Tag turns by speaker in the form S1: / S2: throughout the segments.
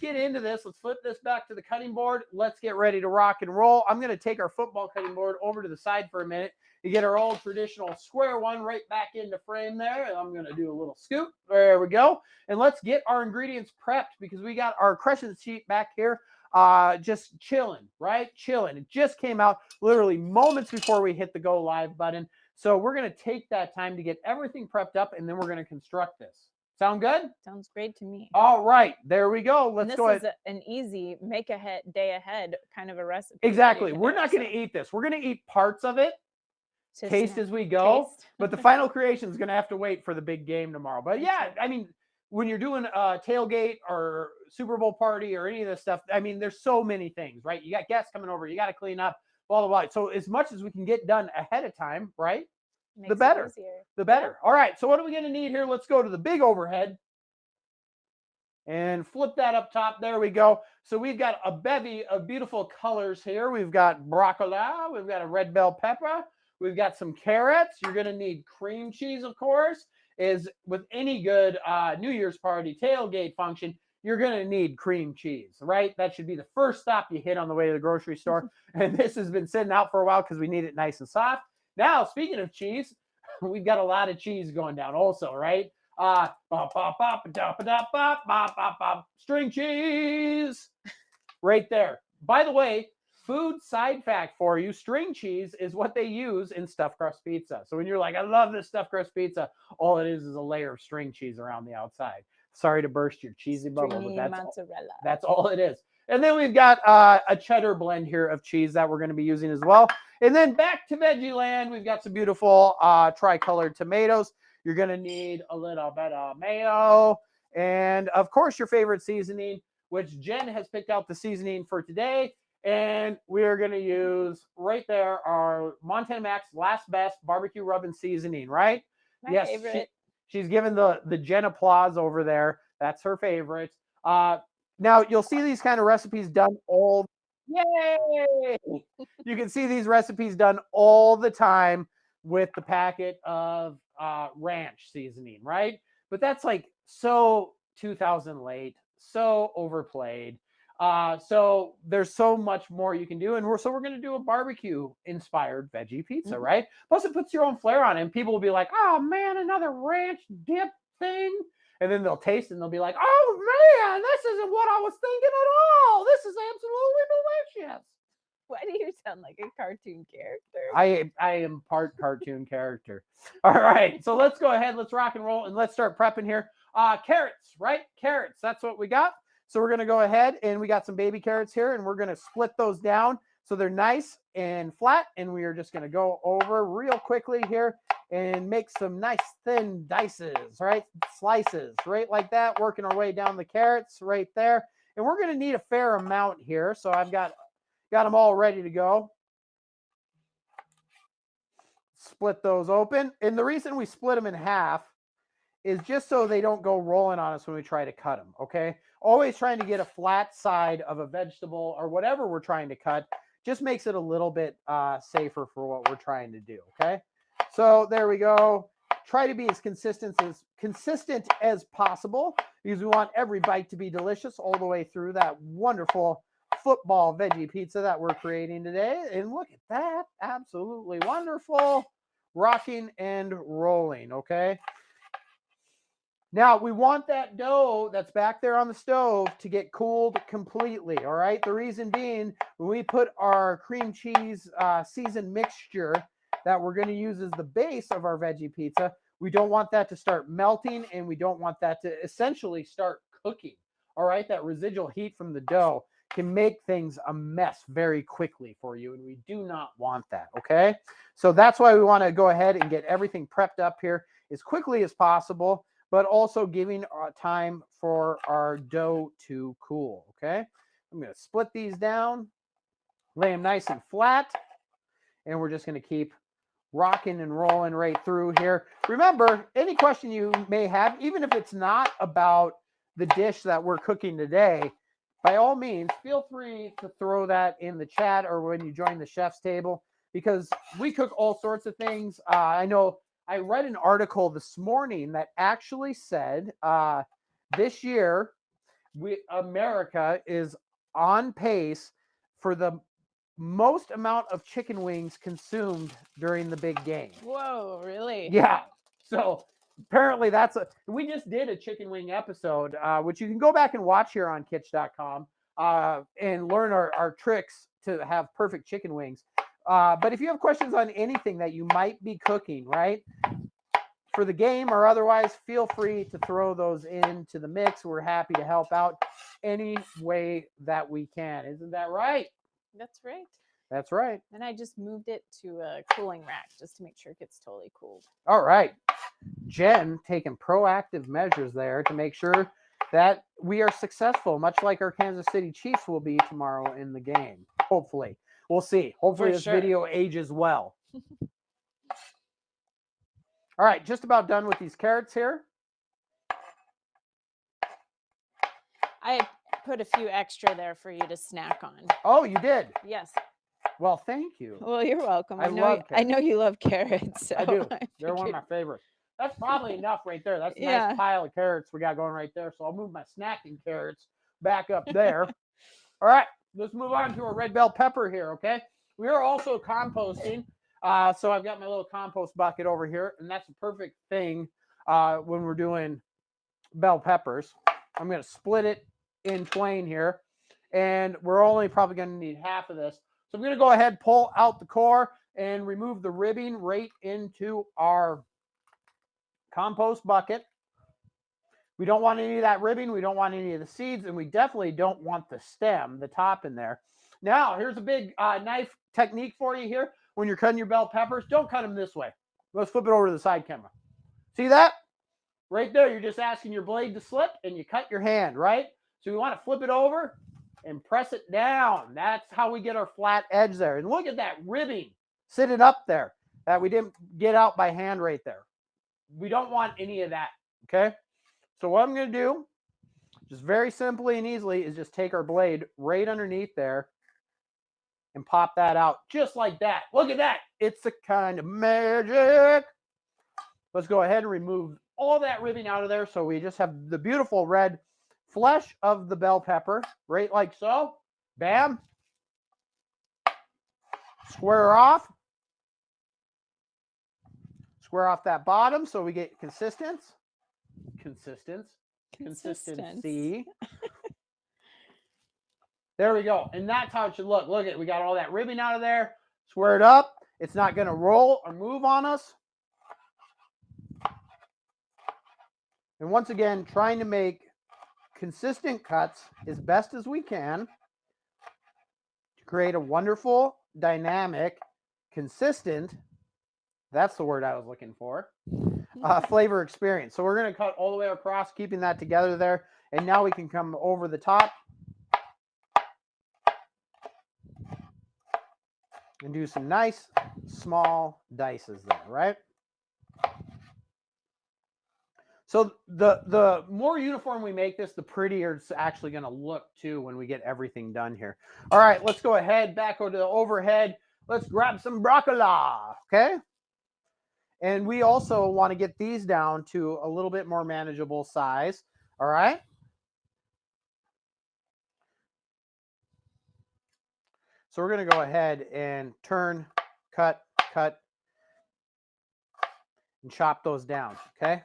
S1: get into this. Let's flip this back to the cutting board. Let's get ready to rock and roll. I'm going to take our football cutting board over to the side for a minute to get our old traditional square one right back into frame there. And I'm going to do a little scoop. There we go. And let's get our ingredients prepped because we got our crescent sheet back here just chilling, right? Chilling. It just came out literally moments before we hit the go live button. So we're going to take that time to get everything prepped up, and then we're going to construct this. Sound good?
S2: Sounds great to me.
S1: All right, there we go. Let's go ahead.
S2: This is an easy make ahead, day ahead kind of a recipe.
S1: Exactly. We're not going to eat this. We're going to eat parts of it, taste as we go. But the final creation is going to have to wait for the big game tomorrow. But yeah, I mean, when you're doing a tailgate or Super Bowl party or any of this stuff, I mean, there's so many things, right? You got guests coming over. You got to clean up, blah, blah, blah. So as much as we can get done ahead of time, right?
S2: Makes
S1: the better. The better.
S2: Yeah.
S1: All right. So what are we going to need here? Let's go to the big overhead and flip that up top. There we go. So we've got a bevy of beautiful colors here. We've got broccoli. We've got a red bell pepper. We've got some carrots. You're going to need cream cheese, of course. Is with any good New Year's party tailgate function, you're going to need cream cheese, right? That should be the first stop you hit on the way to the grocery store. And this has been sitting out for a while because we need it nice and soft. Now, speaking of cheese, we've got a lot of cheese going down also, right? String cheese right there. By the way, food side fact for you, string cheese is what they use in stuffed crust pizza. So when you're like, I love this stuffed crust pizza, all it is a layer of string cheese around the outside. Sorry to burst your cheesy bubble, but that's all it is. And then we've got a cheddar blend here of cheese that we're going to be using as well. And then back to Veggie Land, we've got some beautiful tricolored tomatoes. You're going to need a little bit of mayo. And, of course, your favorite seasoning, which Jen has picked out the seasoning for today. And we're going to use right there our Montana Max Last Best Barbecue Rub and Seasoning, right?
S2: My favorite.
S1: She's given the Jen applause over there. That's her favorite. Now, you'll see these kind of recipes done Yay! You can see these recipes done all the time with the packet of ranch seasoning, right? But that's like so 2000 late, so overplayed. So there's so much more you can do. And we're going to do a barbecue inspired veggie pizza, right? Plus it puts your own flair on it. And people will be like, oh man, another ranch dip thing. And then they'll taste and they'll be like, oh man, this isn't what I was thinking at all. This is absolutely delicious.
S2: Why do you sound like a cartoon character?
S1: I am part cartoon character. All right, so let's go ahead. Let's rock and roll and let's start prepping here. Carrots, right? Carrots, that's what we got. So we're going to go ahead and we got some baby carrots here and we're going to split those down so they're nice and flat. And we are just going to go over real quickly here and make some nice thin dices, right? Slices, right? Like that, working our way down the carrots right there. And we're going to need a fair amount here. So I've got them all ready to go. Split those open. And the reason we split them in half is just so they don't go rolling on us when we try to cut them, okay? Always trying to get a flat side of a vegetable or whatever we're trying to cut just makes it a little bit safer for what we're trying to do, okay? So there we go. Try to be as consistent as possible because we want every bite to be delicious all the way through that wonderful football veggie pizza that we're creating today. And look at that. Absolutely wonderful. Rocking and rolling, okay? Now, we want that dough that's back there on the stove to get cooled completely, all right? The reason being, when we put our cream cheese seasoned mixture that we're going to use as the base of our veggie pizza, we don't want that to start melting, and we don't want that to essentially start cooking, all right? That residual heat from the dough can make things a mess very quickly for you, and we do not want that, okay? So that's why we want to go ahead and get everything prepped up here as quickly as possible, but also giving time for our dough to cool, okay? I'm going to split these down, lay them nice and flat, and we're just going to keep rocking and rolling right through here. Remember, any question you may have, even if it's not about the dish that we're cooking today, by all means, feel free to throw that in the chat or when you join the chef's table, because we cook all sorts of things. I know I read an article this morning that actually said this year America is on pace for the most amount of chicken wings consumed during the big game.
S2: Whoa, really?
S1: Yeah. So apparently we just did a chicken wing episode, which you can go back and watch here on kitsch.com and learn our tricks to have perfect chicken wings. But if you have questions on anything that you might be cooking, right, for the game or otherwise, feel free to throw those into the mix. We're happy to help out any way that we can. Isn't that right?
S2: That's right.
S1: That's right.
S2: And I just moved it to a cooling rack just to make sure it gets totally cooled.
S1: All right. Jen taking proactive measures there to make sure that we are successful, much like our Kansas City Chiefs will be tomorrow in the game. Hopefully. We'll see. Hopefully this video ages well. All right, just about done with these carrots here.
S2: I put a few extra there for you to snack on.
S1: Oh, you did?
S2: Yes.
S1: Well, thank you.
S2: Well, you're welcome.
S1: I love carrots.
S2: I know you love carrots. So
S1: I do. They're one of my favorites. That's probably enough right there. That's a nice pile of carrots we got going right there. So I'll move my snacking carrots back up there. All right, let's move on to our red bell pepper here, okay? We are also composting. So I've got my little compost bucket over here, and that's a perfect thing when we're doing bell peppers. I'm going to split it in twain here, and we're only probably going to need half of this. So I'm going to go ahead, pull out the core, and remove the ribbing right into our compost bucket. We don't want any of that ribbing. We don't want any of the seeds, and we definitely don't want the stem, the top in there. Now, here's a big knife technique for you here. When you're cutting your bell peppers, don't cut them this way. Let's flip it over to the side camera. See that? Right there, you're just asking your blade to slip, and you cut your hand, right? So we want to flip it over and press it down. That's how we get our flat edge there. And look at that ribbing sitting up there that we didn't get out by hand right there. We don't want any of that, okay? So what I'm going to do, just very simply and easily, is just take our blade right underneath there and pop that out just like that. Look at that. It's a kind of magic. Let's go ahead and remove all that ribbing out of there so we just have the beautiful red flesh of the bell pepper, right like so. Bam. Square off. Square off that bottom so we get consistency. There we go. And that's how it should look. Look at it. We got all that ribbing out of there. Square it up. It's not going to roll or move on us. And once again, trying to make consistent cuts as best as we can to create a wonderful, dynamic, consistent, that's the word I was looking for, flavor experience. So we're going to cut all the way across, keeping that together there. And now we can come over the top and do some nice small dices there, right? So the more uniform we make this, the prettier it's actually going to look too when we get everything done here. All right, let's go ahead, back over to the overhead. Let's grab some broccoli, okay? And we also want to get these down to a little bit more manageable size, all right? So we're going to go ahead and turn, cut, and chop those down, okay?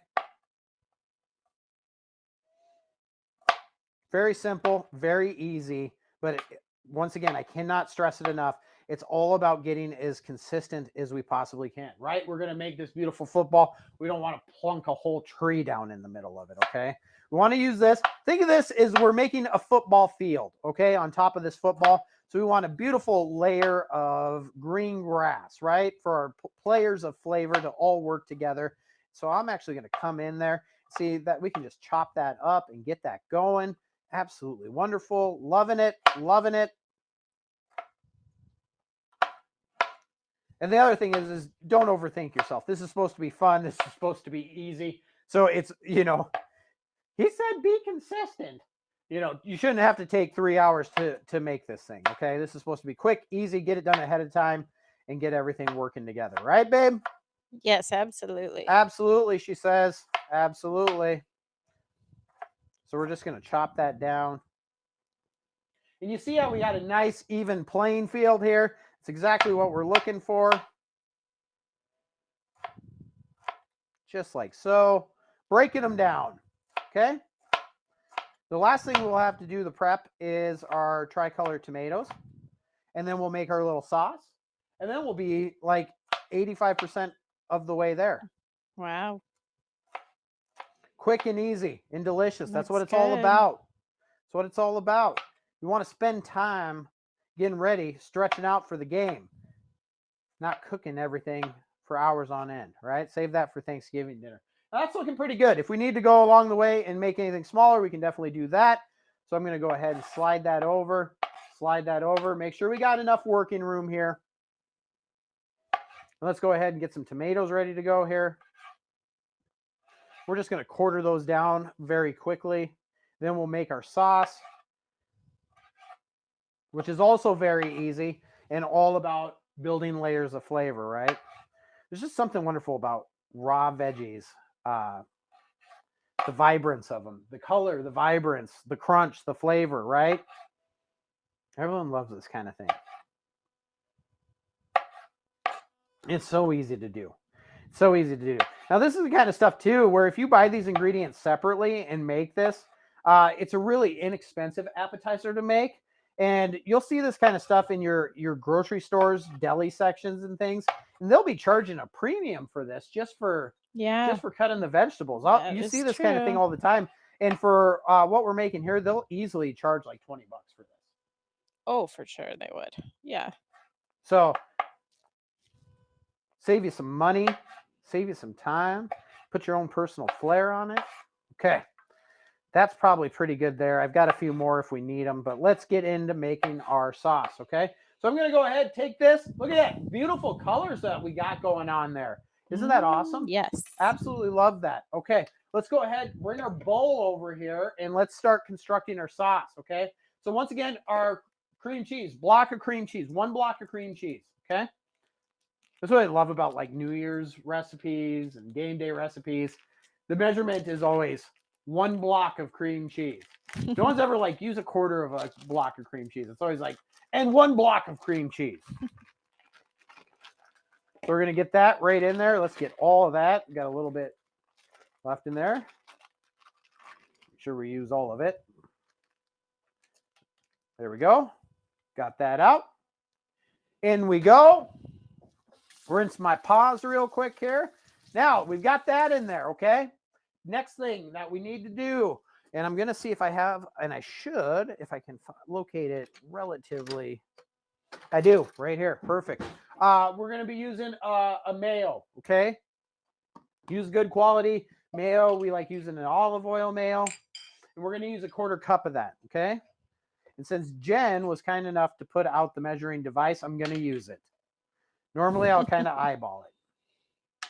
S1: Very simple, very easy, but once again, I cannot stress it enough. It's all about getting as consistent as we possibly can, right? We're going to make this beautiful football. We don't want to plunk a whole tree down in the middle of it, okay? We want to use this. Think of this as we're making a football field, okay, on top of this football. So we want a beautiful layer of green grass, right, for our players of flavor to all work together. So I'm actually going to come in there, see that we can just chop that up and get that going. Absolutely wonderful. Loving it. Loving it. And the other thing is don't overthink yourself. This is supposed to be fun. This is supposed to be easy. So it's, you know, he said be consistent. You know, you shouldn't have to take 3 hours to make this thing, okay? This is supposed to be quick, easy, get it done ahead of time, and get everything working together. Right, babe?
S2: Yes, absolutely.
S1: Absolutely, she says. Absolutely. So we're just going to chop that down. And you see how we got a nice even playing field here? It's exactly what we're looking for. Just like so. Breaking them down. Okay? The last thing we'll have to do the prep is our tricolor tomatoes. And then we'll make our little sauce. And then we'll be like 85% of the way there.
S2: Wow.
S1: Quick and easy and delicious. That's what
S2: Looks
S1: it's all
S2: good.
S1: about. That's what it's all about. You want to spend time getting ready, stretching out for the game, not cooking everything for hours on end, right? Save that for Thanksgiving dinner. Now, that's looking pretty good. If we need to go along the way and make anything smaller, we can definitely do that. So I'm going to go ahead and slide that over, Make sure we got enough working room here. Let's go ahead and get some tomatoes ready to go here. We're just going to quarter those down very quickly. Then we'll make our sauce, which is also very easy and all about building layers of flavor, right? There's just something wonderful about raw veggies. The vibrance of them, the color, the vibrance, the crunch, the flavor, right? Everyone loves this kind of thing. It's so easy to do. So easy to do. Now, this is the kind of stuff, too, where if you buy these ingredients separately and make this, it's a really inexpensive appetizer to make. And you'll see this kind of stuff in your grocery stores, deli sections and things. And they'll be charging a premium for this just for cutting the vegetables. You see this kind of thing all the time. And for what we're making here, they'll easily charge like $20 for this.
S2: Oh, for sure they would. Yeah.
S1: So save you some money, save you some time, put your own personal flair on it. Okay. That's probably pretty good there. I've got a few more if we need them, but let's get into making our sauce, okay? So I'm going to go ahead and take this. Look at that. Beautiful colors that we got going on there. Isn't that awesome?
S2: Yes.
S1: Absolutely love that. Okay, let's go ahead, bring our bowl over here, and let's start constructing our sauce, okay? So once again, our cream cheese, block of cream cheese, 1 block of cream cheese, okay? That's what I love about like New Year's recipes and game day recipes. The measurement is always 1 block of cream cheese. No one's ever like use a quarter of a block of cream cheese. It's always like, and 1 block of cream cheese. So we're going to get that right in there. Let's get all of that. We got a little bit left in there. Make sure we use all of it. There we go. Got that out. In we go. Rinse my paws real quick here. Now, we've got that in there, okay? Next thing that we need to do, and I'm going to see if I have, and I should, if I can locate it relatively. I do, right here. Perfect. We're going to be using a mayo, okay? Use good quality mayo. We like using an olive oil mayo. And we're going to use a 1/4 cup of that, okay? And since Jen was kind enough to put out the measuring device, I'm going to use it. Normally, I'll kind of eyeball it.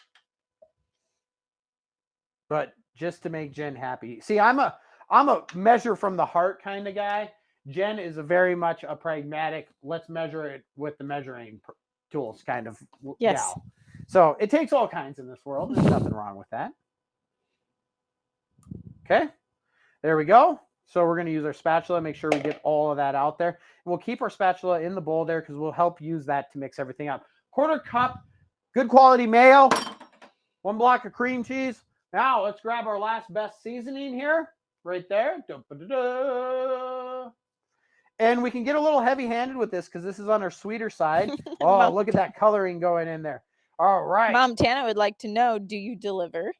S1: But just to make Jen happy. See, I'm a measure from the heart kind of guy. Jen is very much a pragmatic, let's measure it with the measuring tools kind of gal. So it takes all kinds in this world. There's nothing wrong with that. Okay, there we go. So we're going to use our spatula, make sure we get all of that out there. And we'll keep our spatula in the bowl there because we'll help use that to mix everything up. 1/4 cup, good quality mayo, 1 block of cream cheese. Now let's grab our last best seasoning here, right there. And we can get a little heavy-handed with this because this is on our sweeter side. Oh, look at that coloring going in there. All right.
S2: Mom Tana would like to know, do you deliver?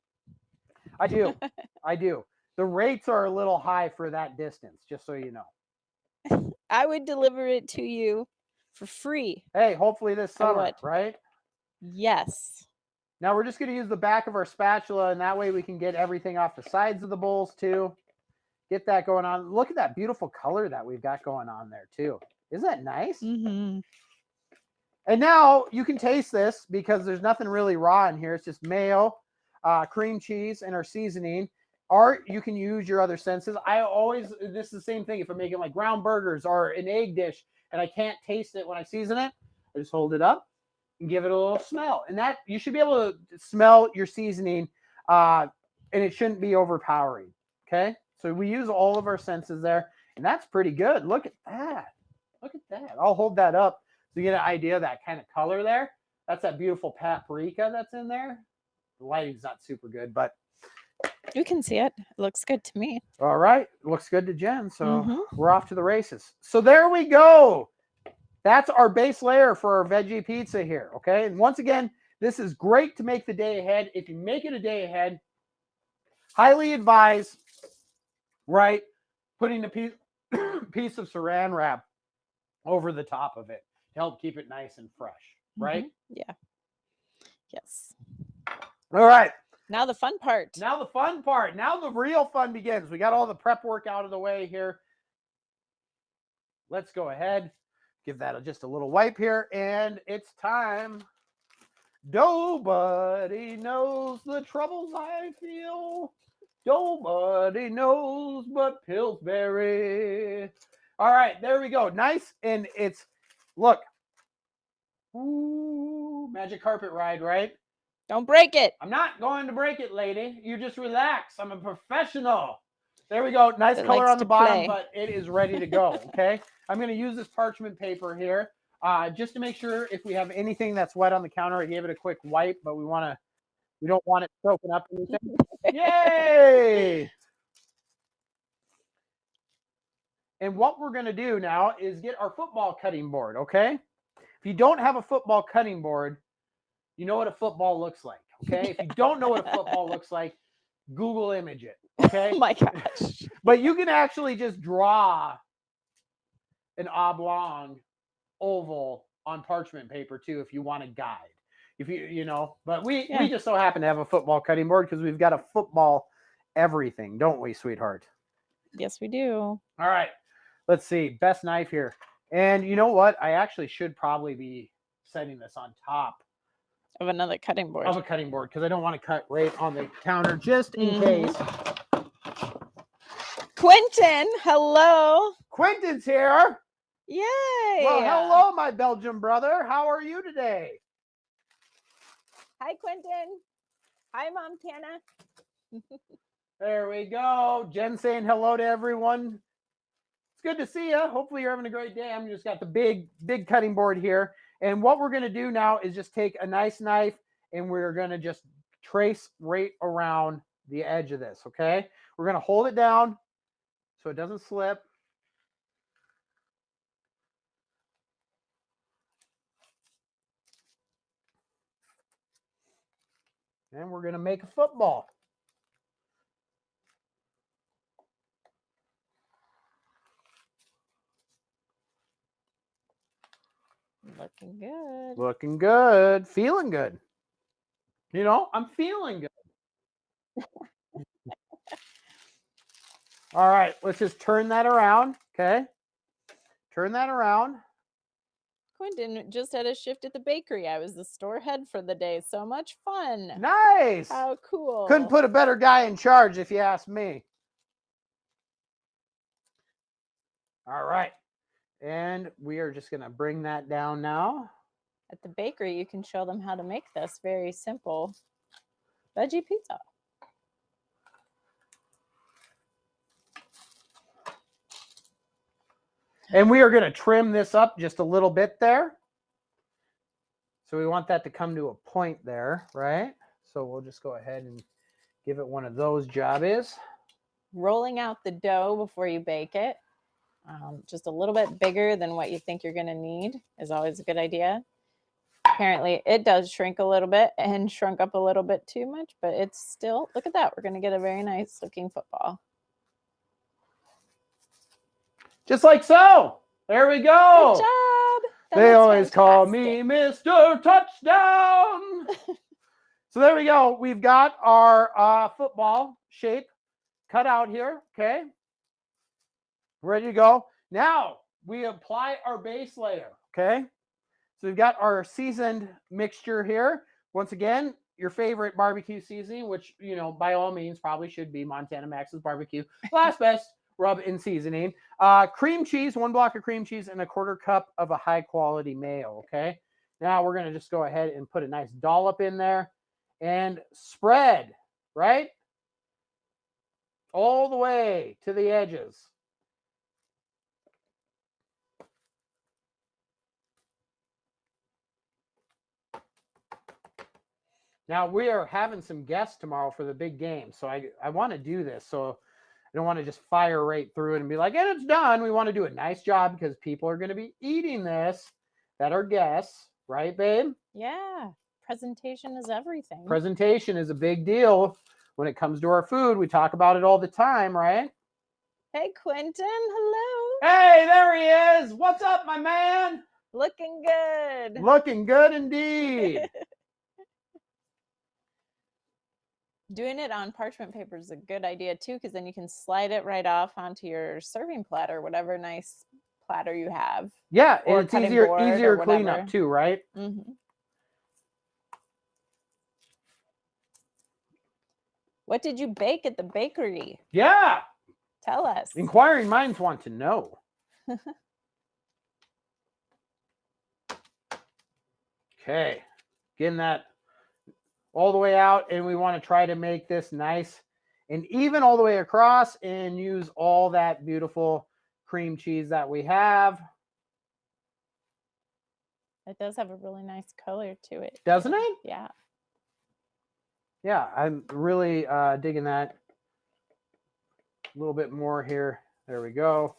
S1: I do. I do. The rates are a little high for that distance, just so you know.
S2: I would deliver it to you for free.
S1: Hey, hopefully this summer, right?
S2: Yes.
S1: Now we're just going to use the back of our spatula, and that way we can get everything off the sides of the bowls too. Get that going on. Look at that beautiful color that we've got going on there too. Isn't that nice?
S2: Mm-hmm.
S1: And now you can taste this because there's nothing really raw in here. It's just mayo, cream cheese, and our seasoning. Or you can use your other senses. This is the same thing. If I'm making like ground burgers or an egg dish and I can't taste it when I season it, I just hold it up and give it a little smell. And that you should be able to smell your seasoning and it shouldn't be overpowering. Okay. So we use all of our senses there, and that's pretty good. Look at that. Look at that. I'll hold that up so you get an idea of that kind of color there. That's that beautiful paprika that's in there. The lighting's not super good, but
S2: You can see it. It looks good to me.
S1: all right. Looks good to Jen. So
S2: Mhm.
S1: we're off to the races. So there we go. That's our base layer for our veggie pizza here. Okay. And once again, this is great to make the day ahead. If you make it a day ahead, highly advise, right, putting a piece, piece of saran wrap over the top of it to help keep it nice and fresh, right?
S2: Yeah. Yes.
S1: All right.
S2: Now the fun part.
S1: Now the fun part. Now the real fun begins. We got all the prep work out of the way here. Let's go ahead, give that just a little wipe here, and it's time. Nobody knows the troubles I feel. Nobody knows but Pillsbury. All right, there we go. Nice, and it's, look. Ooh, magic carpet ride, right?
S2: Don't break it.
S1: I'm not going to break it, lady. You just relax. I'm a professional. There we go. Nice
S2: It
S1: color
S2: likes
S1: on the
S2: to
S1: bottom,
S2: play.
S1: but it is ready to go, okay? I'm going to use this parchment paper here just to make sure if we have anything that's wet on the counter. I gave it a quick wipe, but we don't want it soaking up anything. Yay! And what we're going to do now is get our football cutting board, okay? If you don't have a football cutting board, you know what a football looks like, okay? If you don't know what a football looks like, Google image it, okay?
S2: Oh my gosh.
S1: But you can actually just draw an oblong oval on parchment paper too if you want a guide. If but we just so happen to have a football cutting board because we've got a football everything, don't we, sweetheart?
S2: Yes, we do.
S1: All right. Let's see. Best knife here. And you know what? I actually should probably be setting this on top
S2: Of another cutting board.
S1: of a cutting board because I don't want to cut right on the counter just in case.
S2: Quentin, hello.
S1: Quentin's here.
S2: Yay.
S1: Well, hello, my Belgian brother. How are you today?
S2: Hi, Quentin. Hi, Mom Tana.
S1: There we go. Jen saying hello to everyone. It's good to see you. Hopefully you're having a great day. I'm just got the big cutting board here. And what we're going to do now is just take a nice knife and we're going to just trace right around the edge of this, okay? We're going to hold it down so it doesn't slip. And we're going to make a football.
S2: Looking good.
S1: Looking good. Feeling good. You know, I'm feeling good. All right, let's just turn that around, okay? Turn that around.
S2: Quentin just had a shift at the bakery. I was the store head for the day. So much fun.
S1: Nice.
S2: How cool.
S1: Couldn't put a better guy in charge if you ask me. All right. And we are just going to bring that down now.
S2: At the bakery, you can show them how to make this very simple veggie pizza.
S1: And we are going to trim this up just a little bit there. So we want that to come to a point there, right? So we'll just go ahead and give it one of those jobbies.
S2: Rolling out the dough before you bake it, just a little bit bigger than what you think you're going to need is always a good idea. Apparently, it does shrink a little bit and shrunk up a little bit too much, but it's still, look at that. We're going to get a very nice looking football.
S1: Just like so. There we go.
S2: Good job.
S1: They always call me Mr. Touchdown. So there we go. We've got our football shape cut out here. Okay. Ready to go. Now we apply our base layer. Okay. So we've got our seasoned mixture here. Once again, your favorite barbecue seasoning, which, you know, by all means probably should be Montana Max's barbecue. Last best rub and seasoning. Cream cheese, 1 block of cream cheese, and a 1/4 cup of a high quality mayo. Okay. Now we're going to just go ahead and put a nice dollop in there and spread, right? all the way to the edges. Now we are having some guests tomorrow for the big game, so I want to do this. So I don't want to just fire right through it and be like, and it's done. We want to do a nice job because people are going to be eating this that are guests, right, babe?
S2: Yeah. Presentation is everything.
S1: Presentation is a big deal when it comes to our food. We talk about it all the time, right?
S2: Hey, Quentin. Hello.
S1: Hey, there he is. What's up, my man?
S2: Looking good.
S1: Looking good indeed.
S2: Doing it on parchment paper is a good idea too, because then you can slide it right off onto your serving platter, whatever nice platter you have.
S1: Yeah, and
S2: Or
S1: it's
S2: cutting
S1: easier
S2: board or
S1: easier
S2: whatever.
S1: cleanup too, right?
S2: Mm-hmm. What did you bake at the bakery?
S1: Yeah.
S2: Tell us.
S1: Inquiring minds want to know. Okay, getting that all the way out, and we want to try to make this nice and even all the way across and use all that beautiful cream cheese that we have.
S2: It does have a really nice color to it.
S1: Doesn't it?
S2: Yeah.
S1: Yeah, I'm really digging that. A little bit more here. There we go.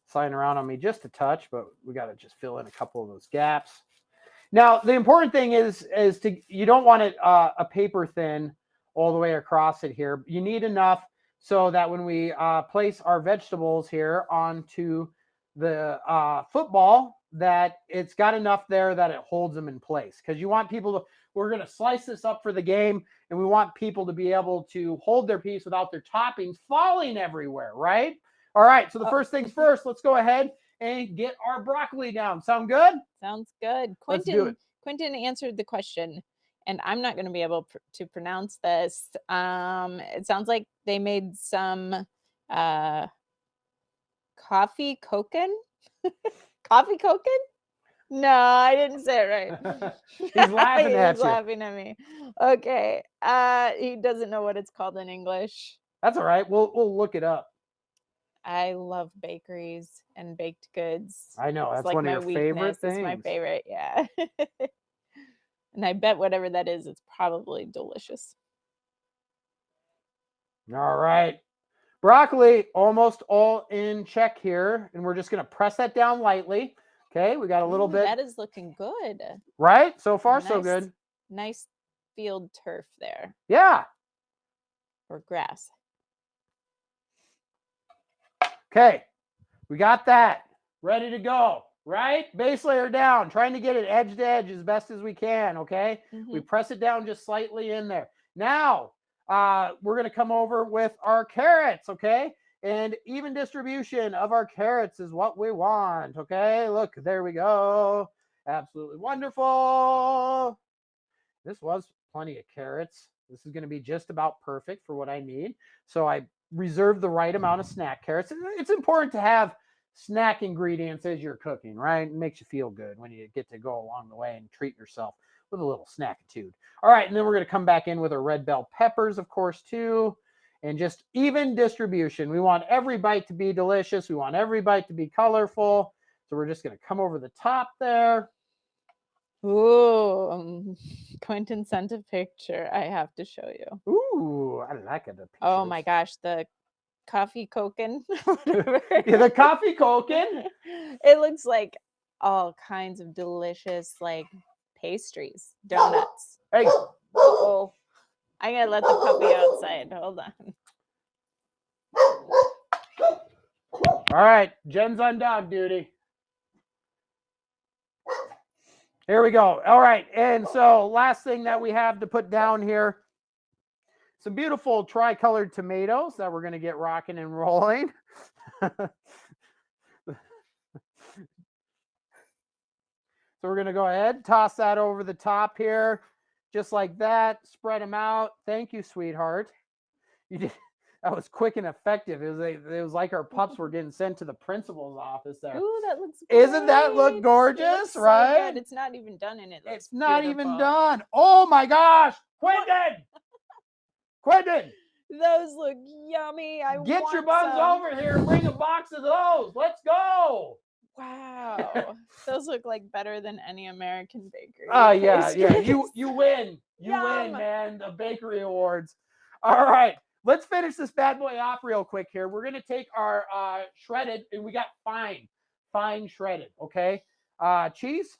S1: Sliding around on me just a touch, but we got to just fill in a couple of those gaps. Now, the important thing is to, you don't want it a paper thin all the way across it here. You need enough so that when we place our vegetables here onto the football, that it's got enough there that it holds them in place. Because you want people to, we're going to slice this up for the game, and we want people to be able to hold their piece without their toppings falling everywhere, right? All right, so the first things first, let's go ahead and get our broccoli down. Sound good?
S2: Sounds good.
S1: Let's do it.
S2: Quentin answered the question, and I'm not going to be able to pronounce this. It sounds like they made some coffee koken. Coffee koken? No, I didn't say it right.
S1: He's laughing at
S2: He's
S1: you.
S2: laughing at me. Okay. He doesn't know what it's called in English.
S1: That's all right. We'll look it up.
S2: I love bakeries and baked goods.
S1: I know.
S2: It's
S1: That's
S2: like
S1: one of
S2: my
S1: your favorite
S2: weakness.
S1: things.
S2: It's my favorite, yeah. And I bet whatever that is, it's probably delicious.
S1: All right. Broccoli almost all in check here. And we're just going to press that down lightly. Okay. We got a little
S2: Ooh,
S1: bit.
S2: That is looking good.
S1: Right? So far, so
S2: Nice.
S1: good.
S2: Nice field turf there.
S1: Yeah.
S2: Or grass.
S1: Okay. We got that. Ready to go. Right? Base layer down. Trying to get it edge to edge as best as we can. Okay. We press it down just slightly in there. Now, we're going to come over with our carrots. Okay. And even distribution of our carrots is what we want. Okay. Look, there we go. Absolutely wonderful. This was plenty of carrots. This is going to be just about perfect for what I need. So I reserve the right amount of snack carrots. It's important to have snack ingredients as you're cooking, right? It makes you feel good when you get to go along the way and treat yourself with a little snackitude. All right, and then we're going to come back in with our red bell peppers, of course, too. And just even distribution. We want every bite to be delicious. We want every bite to be colorful. So we're just going to come over the top there.
S2: Ooh, Quentin sent a picture. I have to show you.
S1: Ooh, I like it.
S2: Oh my gosh, the coffee koken.
S1: Yeah, the coffee koken.
S2: It looks like all kinds of delicious, like pastries, donuts.
S1: Hey.
S2: Uh-oh. I'm gonna let the puppy outside. Hold on.
S1: All right, Jen's on dog duty. Here we go. All right, and so last thing that we have to put down here, some beautiful tricolored tomatoes that we're going to get rocking and rolling. So we're going to go ahead, toss that over the top here, just like that. Spread them out. Thank you, sweetheart. You did. That was quick and effective. It was like our pups were getting sent to the principal's office there.
S2: Ooh, that looks great.
S1: Isn't that look gorgeous,
S2: so
S1: right?
S2: good. It's not even done and it looks
S1: It's not
S2: beautiful.
S1: even done. Oh my gosh, Quentin! Quentin!
S2: Those look yummy. I
S1: Get your
S2: want
S1: buns
S2: some.
S1: over here and bring a box of those. Let's go.
S2: Wow. Those look like better than any American bakery.
S1: Yeah.
S2: pastries.
S1: You win. You
S2: Yum.
S1: win, man. The bakery awards. All right. Let's finish this bad boy off real quick here. We're gonna take our shredded, and we got fine shredded. Okay. Cheese.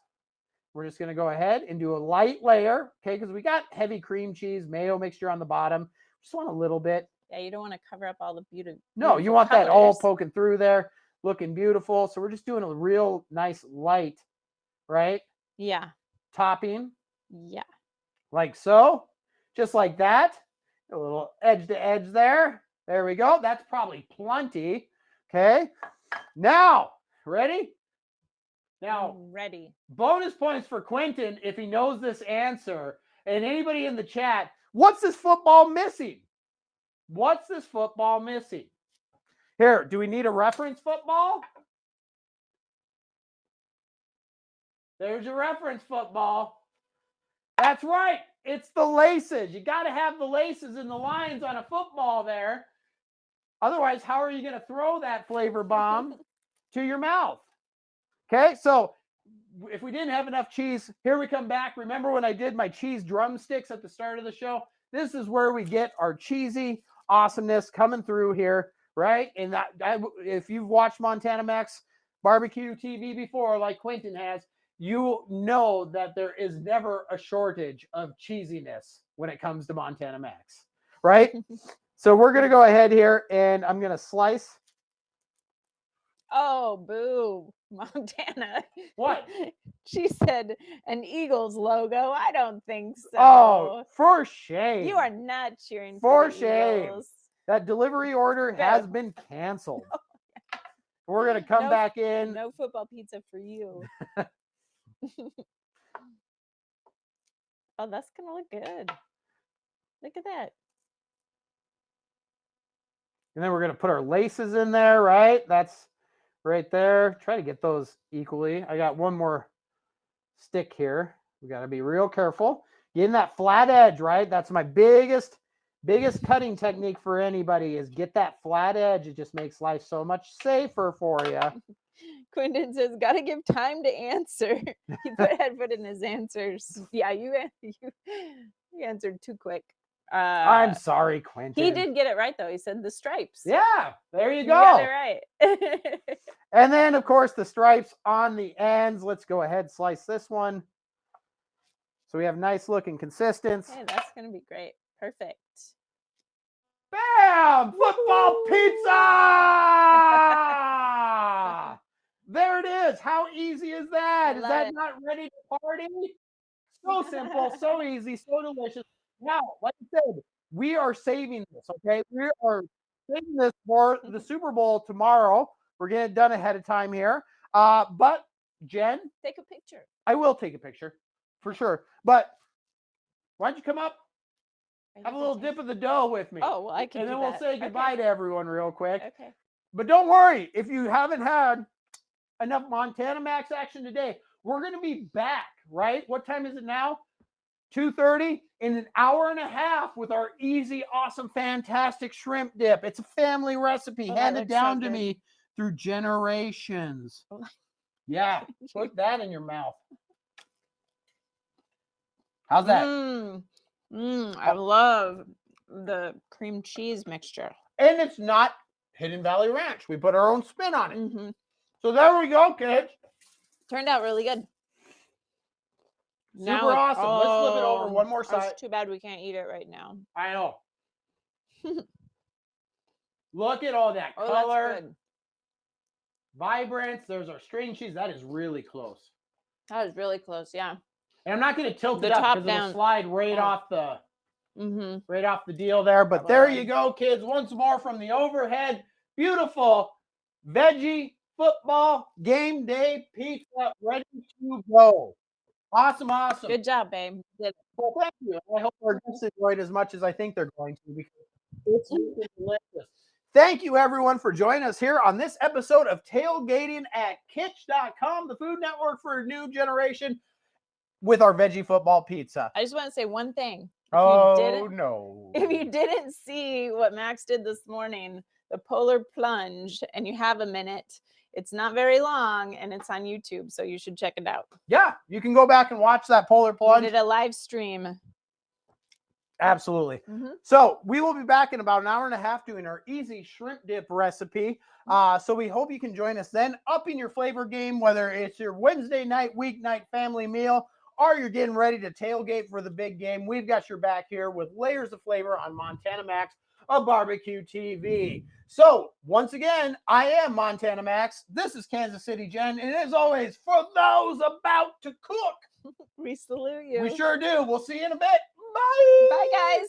S1: We're just gonna go ahead and do a light layer. Okay, because we got heavy cream cheese, mayo mixture on the bottom. Just want a little bit.
S2: Yeah, you don't want to cover up all the beauty.
S1: No, you want that all poking through there, looking beautiful. So we're just doing a real nice light, right?
S2: Yeah.
S1: Topping.
S2: Yeah.
S1: Like so. Just like that. A little edge to edge there. There we go. That's probably plenty. Okay. Now, ready? Now,
S2: I'm ready.
S1: bonus points for Quentin if he knows this answer. And anybody in the chat, what's this football missing? What's this football missing? Here, do we need a reference football? There's your reference football. That's right. It's the laces. You got to have the laces and the lines on a football there. Otherwise, how are you going to throw that flavor bomb to your mouth? Okay, so if we didn't have enough cheese, here we come back. Remember when I did my cheese drumsticks at the start of the show? This is where we get our cheesy awesomeness coming through here, right? And if you've watched Montana Max barbecue TV before, like Quentin has, you know that there is never a shortage of cheesiness when it comes to Montana Max, right? So we're going to go ahead here, and I'm going to slice.
S2: Oh, boo, Montana.
S1: What?
S2: She said an Eagles logo. I don't think so.
S1: Oh, for shame.
S2: You are not cheering
S1: For
S2: the
S1: shame.
S2: Eagles.
S1: That delivery order has been canceled. We're going to come back in.
S2: No football pizza for you. Oh, that's going to look good. Look at that.
S1: And then we're going to put our laces in there, right? That's right there. Try to get those equally. I got one more stick here. We got to be real careful. Getting that flat edge, right? That's my biggest cutting technique for anybody is get that flat edge. It just makes life so much safer for you.
S2: Quentin says, got to give time to answer. He put in his answers. Yeah, you answered too quick.
S1: I'm sorry, Quentin.
S2: He did get it right, though. He said the stripes.
S1: Yeah, there you go.
S2: You got it right.
S1: And then, of course, the stripes on the ends. Let's go ahead, slice this one. So we have nice looking consistency.
S2: Hey, that's going to be great. Perfect.
S1: Bam! Football pizza! There it is. How easy is that? Is that not ready to party? So simple, so easy, so delicious. Now, like I said, we are saving this, okay? We are saving this for the Super Bowl tomorrow. We're getting it done ahead of time here. But, Jen.
S2: Take a picture.
S1: I will take a picture, for sure. But why don't you come up? Have a little dip of the dough with me.
S2: Oh, well, I can
S1: And then
S2: do
S1: we'll
S2: that.
S1: say goodbye to everyone real quick.
S2: Okay.
S1: But don't worry, if you haven't had enough Montana Max action today, we're going to be back, right? What time is it now? 2:30 in an hour and a half with our easy, awesome, fantastic shrimp dip. It's a family recipe handed down to me through generations. Yeah, put that in your mouth. How's that?
S2: I love the cream cheese mixture.
S1: And it's not Hidden Valley Ranch. We put our own spin on it. So there we go, kids.
S2: Turned out really good.
S1: Super awesome. Let's flip it over one more side.
S2: It's too bad we can't eat it right now.
S1: I know. Look at all that color.
S2: That's good.
S1: Vibrance. There's our string cheese. That is really close.
S2: That is really close, yeah.
S1: And I'm not going to tilt it up because it'll slide right off the right off the deal there. But there you go, kids. Once more from the overhead. Beautiful veggie football game day pizza ready to go. Awesome, awesome.
S2: Good job, babe.
S1: Well, thank you. I hope our guests enjoyed as much as I think they're going to because it's really delicious. Thank you, everyone, for joining us here on this episode of Tailgating at Kitsch.com, the Food Network for a New Generation. with our veggie football pizza.
S2: I just want to say one thing.
S1: Oh, no.
S2: If you didn't see what Max did this morning, the polar plunge, and you have a minute, it's not very long and it's on YouTube, so you should check it out.
S1: Yeah, you can go back and watch that polar plunge.
S2: We did a live stream.
S1: Absolutely.
S2: Mm-hmm.
S1: So we will be back in about an hour and a half doing our easy shrimp dip recipe. So we hope you can join us then, up in your flavor game, whether it's your Wednesday night, weeknight family meal, or you're getting ready to tailgate for the big game. We've got your back here with layers of flavor on Montana Max, a barbecue TV. So once again, I am Montana Max. This is Kansas City Jen. And as always, for those about to cook,
S2: We salute you.
S1: we sure do. We'll see you in a bit. Bye.
S2: Bye, guys.